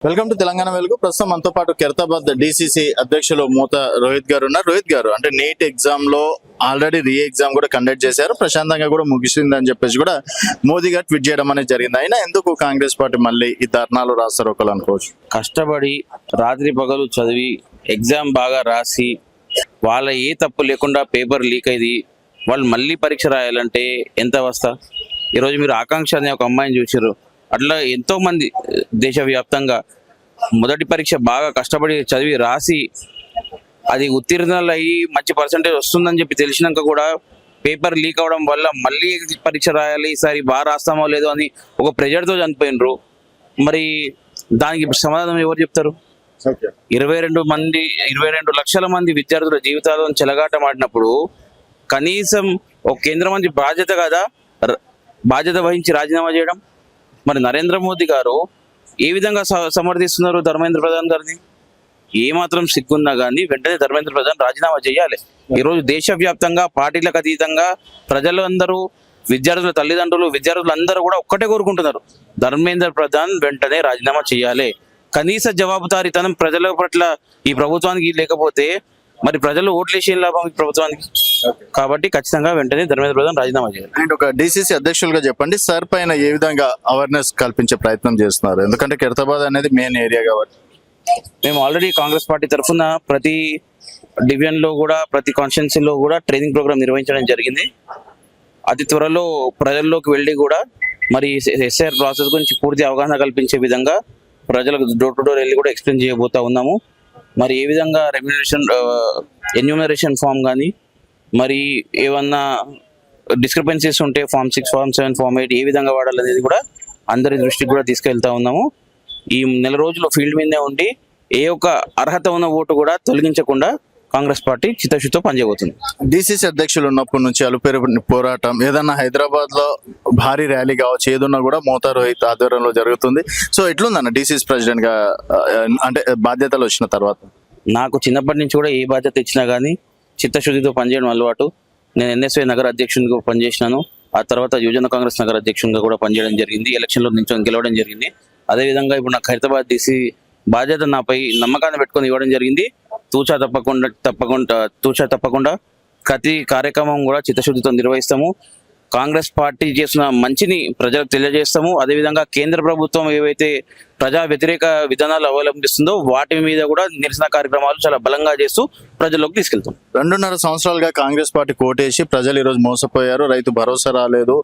Welcome to Telangana వెలుగు. ప్రస్తుతం మనతో పాటు ఖైరతాబాద్ డిసిసి అధ్యక్షులు మూత రోహిత్ గారు ఉన్నారు. రోహిత్ గారు, అంటే నీట్ ఎగ్జామ్ లో ఆల్రెడీ రీ ఎగ్జామ్ కూడా కండక్ట్ చేశారు, ప్రశాంతంగా కూడా ముగిసిందని చెప్పేసి కూడా మోదీ గారు ట్వీట్ చేయడం అనేది జరిగింది. అయినా ఎందుకు కాంగ్రెస్ పార్టీ మళ్ళీ ఈ ధర్నాలు రాస్తారు ఒకళ్ళు అనుకోవచ్చు? కష్టపడి రాత్రి పగలు చదివి ఎగ్జామ్ బాగా రాసి వాళ్ళ ఏ తప్పు లేకుండా పేపర్ లీక్ అయింది, వాళ్ళు మళ్ళీ పరీక్ష రాయాలంటే ఎంత అవస్థ. ఈరోజు మీరు ఆకాంక్ష అనే ఒక అమ్మాయిని చూసారు, అట్లా ఎంతో మంది దేశవ్యాప్తంగా మొదటి పరీక్ష బాగా కష్టపడి చదివి రాసి అది ఉత్తీర్ణులు అయ్యి మంచి పర్సంటేజ్ వస్తుందని చెప్పి తెలిసినాక కూడా పేపర్ లీక్ అవడం వల్ల మళ్ళీ పరీక్ష రాయాలి, ఈసారి బాగా రాస్తామో లేదో అని ఒక ప్రెజర్తో చనిపోయినరు. మరి దానికి సమాధానం ఎవరు చెప్తారు? 22 లక్షల మంది విద్యార్థుల జీవితాలను చెలగాటమాడినప్పుడు కనీసం ఒక కేంద్ర మంత్రి బాధ్యత కదా బాధ్యత వహించి రాజీనామా చేయడం. మరి నరేంద్ర మోదీ గారు ఏ విధంగా సమర్థిస్తున్నారు ధర్మేంద్ర ప్రధాన్ గారిని? ఏమాత్రం సిగ్గున్నా కానీ వెంటనే ధర్మేంద్ర ప్రధాన్ రాజీనామా చేయాలి. ఈరోజు దేశవ్యాప్తంగా పార్టీలకు అతీతంగా ప్రజలందరూ, విద్యార్థుల తల్లిదండ్రులు, విద్యార్థులు అందరూ కూడా ఒక్కటే కోరుకుంటున్నారు, ధర్మేంద్ర ప్రధాన్ వెంటనే రాజీనామా చేయాలి. కనీస జవాబుదారీతనం ప్రజల పట్ల ఈ ప్రభుత్వానికి లేకపోతే మరి ప్రజలు ఓట్లేసే లాభం ఈ ప్రభుత్వానికి. కాబట్టి ఖచ్చితంగా వెంటనే ధర్మేంద్ర ప్రధాన్ రాజీనామా చేయాలి. అండ్ ఒక డిసిసి అధ్యక్షులుగా చెప్పండి, సార్ పైన ఏ విధంగా అవేర్నెస్ కల్పించే ప్రయత్నం చేస్తున్నారు? ఎందుకంటే ఖైరతాబాద్ అనేది మెయిన్ ఏరియా కాబట్టి. మేము ఆల్రెడీ కాంగ్రెస్ పార్టీ తరఫున ప్రతి డివిజన్ లో కూడా, ప్రతి కాన్స్టిట్యున్సీలో కూడా ట్రైనింగ్ ప్రోగ్రామ్ నిర్వహించడం జరిగింది. అతి త్వరలో ప్రజల్లోకి వెళ్ళి కూడా మరి ఎస్ఐఆర్ ప్రాసెస్ గురించి పూర్తి అవగాహన కల్పించే విధంగా ప్రజలకు డోర్ టు డోర్ వెళ్ళి కూడా ఎక్స్ప్లెయిన్ చేయబోతా ఉన్నాము. మరి ఏ విధంగా ఎన్యూమరేషన్ ఫామ్ కానీ, మరి ఏమన్నా డిస్క్రిపెన్సీస్ ఉంటే ఫామ్ 6, ఫామ్ 7, ఫామ్ 8 ఏ విధంగా వాడాలనేది కూడా అందరి దృష్టికి కూడా తీసుకెళ్తా ఉన్నాము. ఈ నెల రోజులు ఫీల్డ్ మీదే ఉండి ఏ ఒక్క అర్హత ఉన్న ఓటు కూడా తొలగించకుండా కాంగ్రెస్ పార్టీ చిత్తశుద్ధితో పనిచేయబోతుంది. డిసిసి అధ్యక్షులు ఉన్నప్పటి నుంచి అలుపేరు పోరాటం, ఏదన్నా హైదరాబాద్ లో భారీ ర్యాలీ కావచ్చు, ఏదన్నా కూడా మూత రోహిత్ ఆధ్వర్యంలో జరుగుతుంది. సో ఎట్లుందన్న డిసిసి ప్రెసిడెంట్ గా, అంటే బాధ్యతలు వచ్చిన తర్వాత? నాకు చిన్నప్పటి నుంచి కూడా ఏ బాధ్యత ఇచ్చినా కానీ చిత్తశుద్ధితో పనిచేయడం అలవాటు. నేను ఎన్ఎస్వై నగర అధ్యక్షునిగా పనిచేసినాను. ఆ తర్వాత యువజన కాంగ్రెస్ నగర అధ్యక్షునిగా కూడా పనిచేయడం జరిగింది. ఎలక్షన్లో నుంచి గెలవడం జరిగింది. అదేవిధంగా ఇప్పుడు నాకు ఖైరతాబాద్ డిసి బాధ్యత నాపై నమ్మకాన్ని పెట్టుకొని ఇవ్వడం జరిగింది. తూచా తప్పకుండా ప్రతి కార్యక్రమం కూడా చిత్తశుద్ధితో నిర్వహిస్తాము. కాంగ్రెస్ పార్టీ చేసిన మంచిని ప్రజలకు తెలియజేస్తాము. అదేవిధంగా కేంద్ర ప్రభుత్వం ఏవైతే ప్రజా వ్యతిరేక విధానాలు అవలంబిస్తుందో వాటి మీద కూడా నిరసన కార్యక్రమాలు చాలా బలంగా చేస్తూ ప్రజల్లోకి తీసుకెళ్తాం. 2.5 సంవత్సరాలుగా కాంగ్రెస్ పార్టీ కోటేసి ప్రజలు ఈరోజు మోసపోయారు. రైతు భరోసా రాలేదు,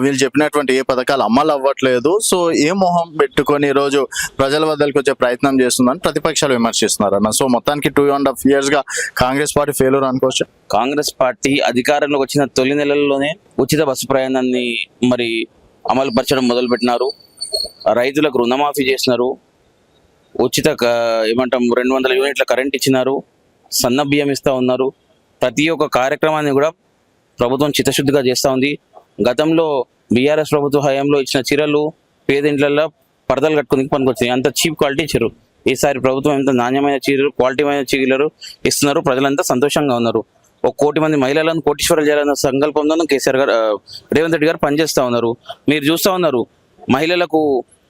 వీళ్ళు చెప్పినటువంటి ఏ పథకాలు అమలు అవ్వట్లేదు. సో ఏ మొహం పెట్టుకొని ఈరోజు ప్రజల వద్దకు వచ్చే ప్రయత్నం చేస్తుందని ప్రతిపక్షాలు విమర్శిస్తున్నారు అన్న. సో మొత్తానికి 2.5 years గా కాంగ్రెస్ పార్టీ ఫెయిల్యూర్ అనుకోవచ్చు. కాంగ్రెస్ పార్టీ అధికారంలోకి వచ్చిన తొలి నెలల్లోనే ఉచిత బస్సు ప్రయాణాన్ని మరి అమలు పరచడం మొదలుపెట్టినారు. రైతులకు రుణమాఫీ చేసినారు. ఉచిత 200 యూనిట్ల కరెంట్ ఇచ్చినారు. సన్న బియ్యం ఇస్తూ ఉన్నారు. ప్రతి ఒక్క కార్యక్రమాన్ని కూడా ప్రభుత్వం చిత్తశుద్ధిగా చేస్తూ ఉంది. గతంలో బీఆర్ఎస్ ప్రభుత్వ హయాంలో ఇచ్చిన చీరలు పేదింట్లలో పరదలు కట్టుకుని పనికొచ్చాయి. అంత చీప్ క్వాలిటీ ఇచ్చారు. ఈసారి ప్రభుత్వం ఎంత నాణ్యమైన చీరలు, క్వాలిటీమైన చీరలు ఇస్తున్నారు. ప్రజలంతా సంతోషంగా ఉన్నారు. 1 కోటి మంది మహిళలను కోటీశ్వరులు చేయాలన్న సంకల్పంతో కేసీఆర్ గారు, రేవంత్ రెడ్డి గారు పనిచేస్తూ ఉన్నారు. మీరు చూస్తూ ఉన్నారు, మహిళలకు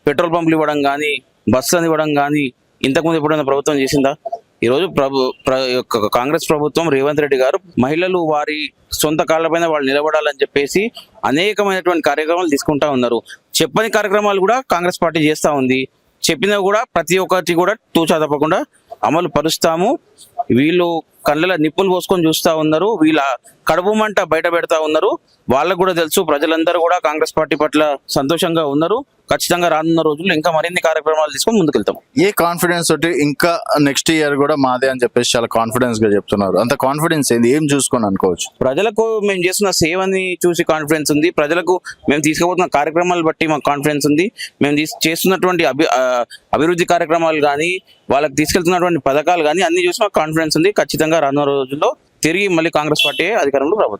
పెట్రోల్ పంపులు ఇవ్వడం కానీ, బస్సులను ఇవ్వడం కానీ ఇంతకుముందు ఎప్పుడైనా ప్రభుత్వం చేసిందా? ఈరోజు కాంగ్రెస్ ప్రభుత్వం, రేవంత్ రెడ్డి గారు మహిళలు వారి సొంత కాళ్ళపైన వాళ్ళు నిలబడాలని చెప్పేసి అనేకమైనటువంటి కార్యక్రమాలు తీసుకుంటా ఉన్నారు. చెప్పని కార్యక్రమాలు కూడా కాంగ్రెస్ పార్టీ చేస్తూ ఉంది. చెప్పినా కూడా ప్రతి ఒక్కటి కూడా తూచా తప్పకుండా అమలు పరుస్తాము. వీళ్ళు కళ్ళ నిప్పులు పోసుకొని చూస్తూ ఉన్నారు. వీళ్ళ కడుపు మంట బయట పెడతా ఉన్నారు. వాళ్ళకు కూడా తెలుసు, ప్రజలందరూ కూడా కాంగ్రెస్ పార్టీ పట్ల సంతోషంగా ఉన్నారు. ఖచ్చితంగా రానున్న రోజుల్లో ఇంకా మరిన్ని కార్యక్రమాలు తీసుకొని ముందుకెళ్తాం. ఏ కాన్ఫిడెన్స్ తోటి ఇంకా నెక్స్ట్ ఇయర్ కూడా మాదే అని చెప్పేసి చాలా కాన్ఫిడెన్స్ గా చెప్తున్నారు? అంత కాన్ఫిడెన్స్ ఏంది, ఏం చూసుకొని అనుకోవచ్చు? ప్రజలకు మేము చేస్తున్న సేవని చూసి కాన్ఫిడెన్స్ ఉంది. ప్రజలకు మేము తీసుకుపోతున్న కార్యక్రమాలు బట్టి మాకు కాన్ఫిడెన్స్ ఉంది. మేము చేస్తున్నటువంటి అభివృద్ధి కార్యక్రమాలు కానీ, వాళ్ళకి తీసుకెళ్తున్నటువంటి పథకాలు కానీ అన్ని చూసి మాకు కాన్ఫిడెన్స్ ఉంది. ఖచ్చితంగా రానున్న రోజుల్లో తిరిగి మళ్ళీ కాంగ్రెస్ పార్టీ అధికారంలో రాబోతుంది.